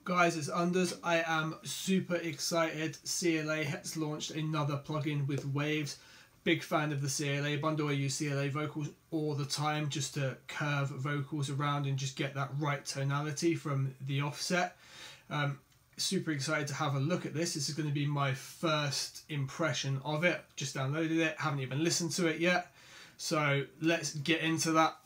Guys, it's Unders. I am super excited. CLA has launched another plugin with Waves. Big fan of the CLA bundle. I use CLA vocals all the time just to curve vocals around and just get that right tonality from the offset. Super excited to have a look at this. This is going to be my first impression of it. Just downloaded it, haven't even listened to it yet. So let's get into that.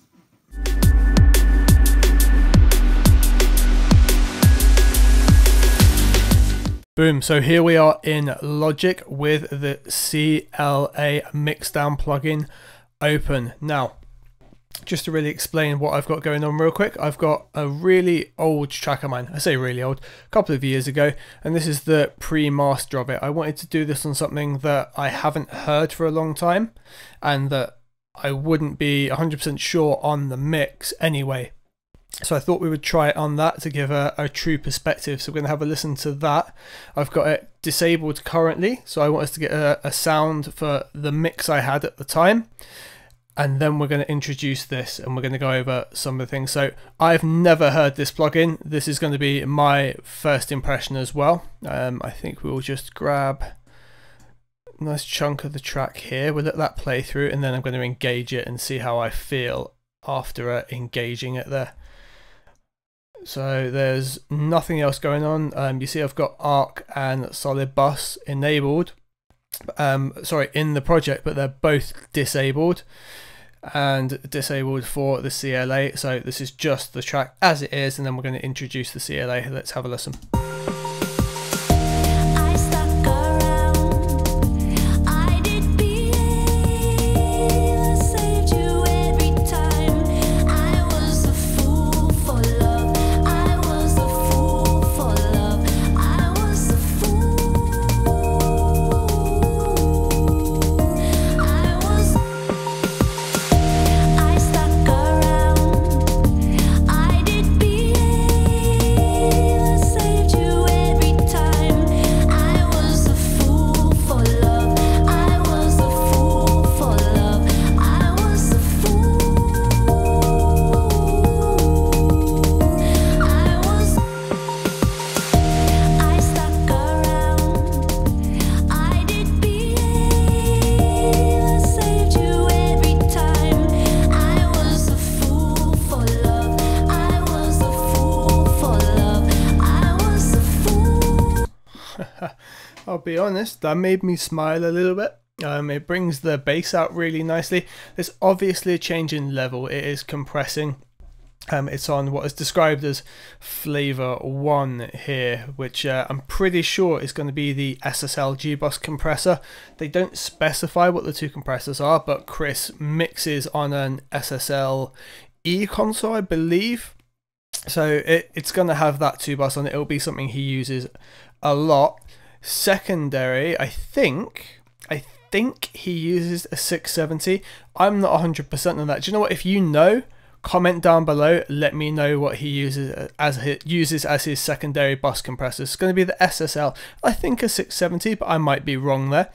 Boom, so here we are in Logic with the CLA MixDown plugin open. Now, just to really explain what I've got going on real quick, I've got a really old track of mine. I say really old, a couple of years ago, and this is the pre-master of it. I wanted to do this on something that I haven't heard for a long time, and that I wouldn't be 100% sure on the mix anyway. So I thought we would try it on that to give a true perspective. So we're going to have a listen to that. I've got it disabled currently, so I want us to get a sound for the mix I had at the time. And then we're going to introduce this and we're going to go over some of the things. So I've never heard this plugin. This is going to be my first impression as well. I think we'll just grab a nice chunk of the track here. We'll let that play through and then I'm going to engage it and see how I feel after engaging it there. So there's nothing else going on. You see I've got Arc and Solid Bus enabled, in the project, but they're both disabled and disabled for the CLA. So this is just the track as it is, and then we're going to introduce the CLA. Let's have a listen. I'll be honest, that made me smile a little bit. It brings the bass out really nicely. There's obviously a change in level. It is compressing. It's on what is described as flavor 1 here, which I'm pretty sure is going to be the SSL Bus compressor. They don't specify what the two compressors are, but Chris mixes on an SSL E console, I believe. So it's going to have that 2 bus on it. It'll be something he uses a lot. Secondary, I think he uses a 670. I'm not 100% on that. Do you know what? If you know, comment down below. Let me know what he uses as his secondary bus compressor. It's going to be the SSL. I think a 670, but I might be wrong there.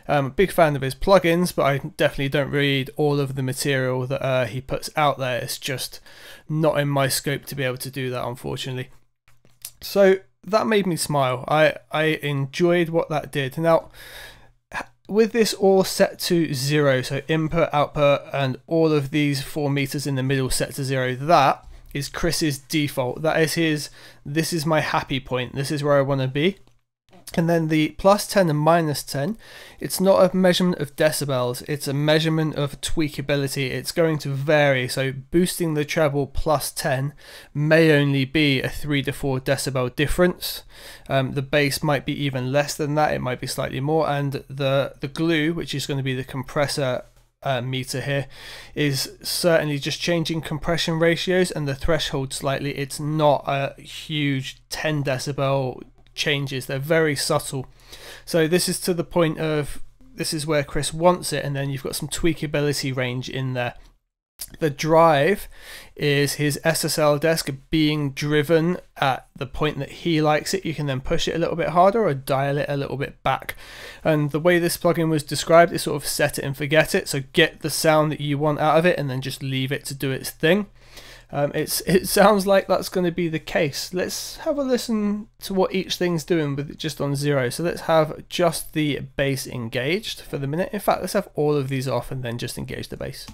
I'm a big fan of his plugins, but I definitely don't read all of the material that he puts out there. It's just not in my scope to be able to do that, unfortunately. So that made me smile. I enjoyed what that did. Now, with this all set to 0, so input, output, and all of these 4 meters in the middle set to 0, that is Chris's default. That is his, this is my happy point. This is where I want to be. And then the +10 and -10, it's not a measurement of decibels, it's a measurement of tweakability. It's going to vary, so boosting the treble +10 may only be a 3 to 4 decibel difference. The bass might be even less than that, it might be slightly more, and the glue, which is going to be the compressor meter here, is certainly just changing compression ratios and the threshold slightly. It's not a huge 10 decibel changes, they're very subtle. So this is to the point of, this is where Chris wants it, and then you've got some tweakability range in there. The drive is his SSL desk being driven at the point that he likes it. You can then push it a little bit harder or dial it a little bit back. And the way this plugin was described is sort of set it and forget it. So get the sound that you want out of it and then just leave it to do its thing. It sounds like that's going to be the case. Let's have a listen to what each thing's doing with it just on 0. So let's have just the bass engaged for the minute. In fact, let's have all of these off and then just engage the bass.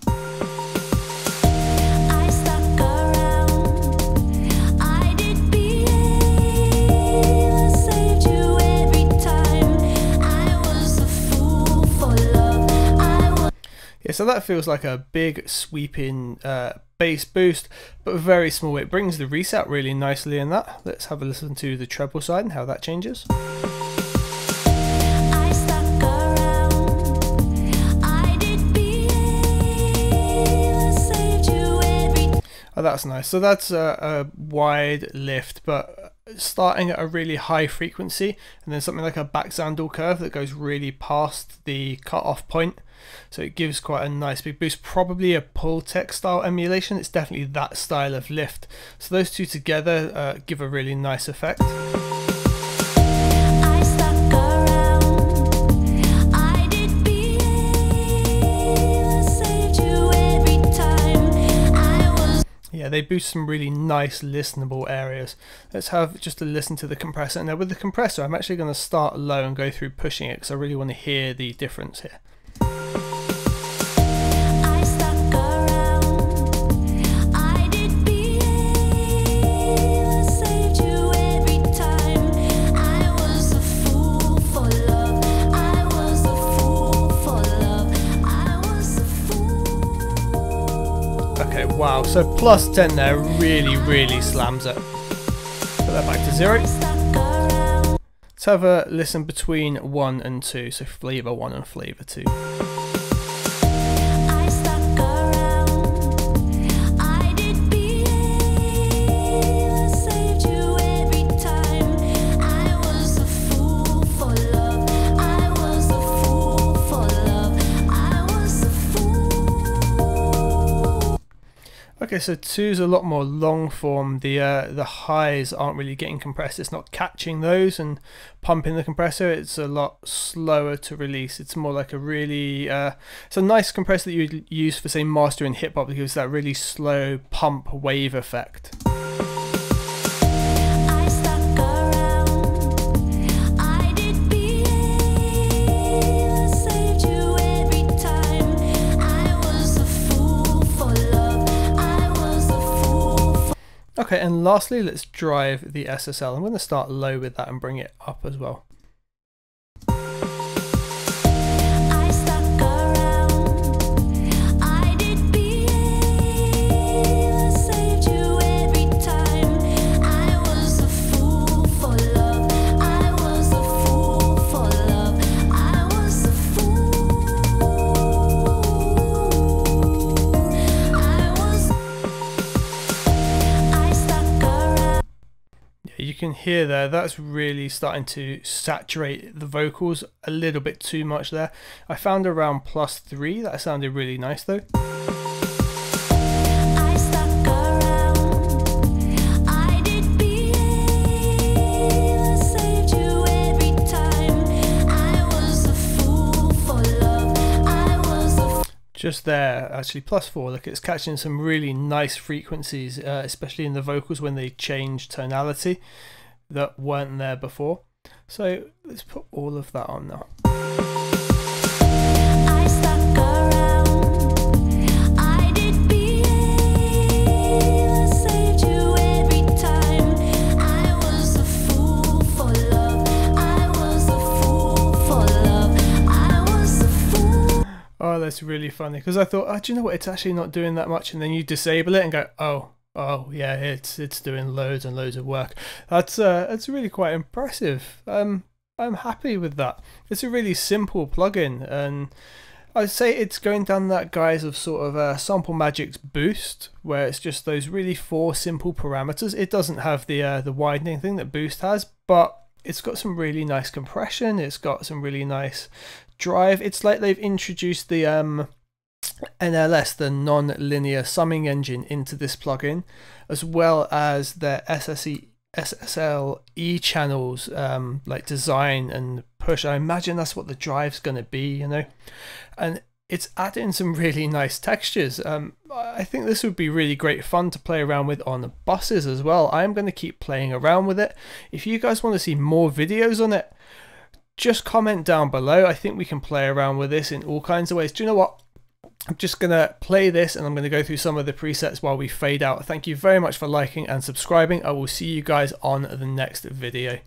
Yeah, so that feels like a big sweeping bass boost, but very small. It brings the reset really nicely in that. Let's have a listen to the treble side and how that changes. Oh, that's nice. So that's a wide lift, but starting at a really high frequency, and then something like a back Zandel curve that goes really past the cutoff point. So it gives quite a nice big boost, probably a Pultec style emulation. It's definitely that style of lift. So those two together give a really nice effect. Yeah, they boost some really nice listenable areas. Let's have just a listen to the compressor. Now with the compressor, I'm actually going to start low and go through pushing it because I really want to hear the difference here. Okay, wow, so plus 10 there really slams it. Put that back to 0. Let's have a listen between 1 and 2, so flavor 1 and flavor 2. Okay, so 2's a lot more long form. The highs aren't really getting compressed. It's not catching those and pumping the compressor. It's a lot slower to release. It's more like a really it's a nice compressor that you'd use for say mastering hip hop because it's that really slow pump wave effect. Okay, and lastly, let's drive the SSL. I'm going to start low with that and bring it up as well. You can hear there, that's really starting to saturate the vocals a little bit too much there. I found around +3, that sounded really nice though. Just there, actually +4, look, it's catching some really nice frequencies, especially in the vocals when they change tonality that weren't there before. So let's put all of that on now. Oh, that's really funny because I thought, oh, do you know what? It's actually not doing that much, and then you disable it and go, oh yeah, it's doing loads and loads of work. That's really quite impressive. I'm happy with that. It's a really simple plugin, and I'd say it's going down that guise of sort of Sample Magic's Boost, where it's just those really 4 simple parameters. It doesn't have the widening thing that Boost has, but it's got some really nice compression. It's got some really nice drive. It's like they've introduced the NLS, the non-linear summing engine, into this plugin, as well as the SSL E Channels like design and push. I imagine that's what the drive's going to be, you know. And it's adding some really nice textures. I think this would be really great fun to play around with on buses as well. I'm going to keep playing around with it. If you guys want to see more videos on it, just comment down below. I think we can play around with this in all kinds of ways. Do you know what? I'm just going to play this and I'm going to go through some of the presets while we fade out. Thank you very much for liking and subscribing. I will see you guys on the next video.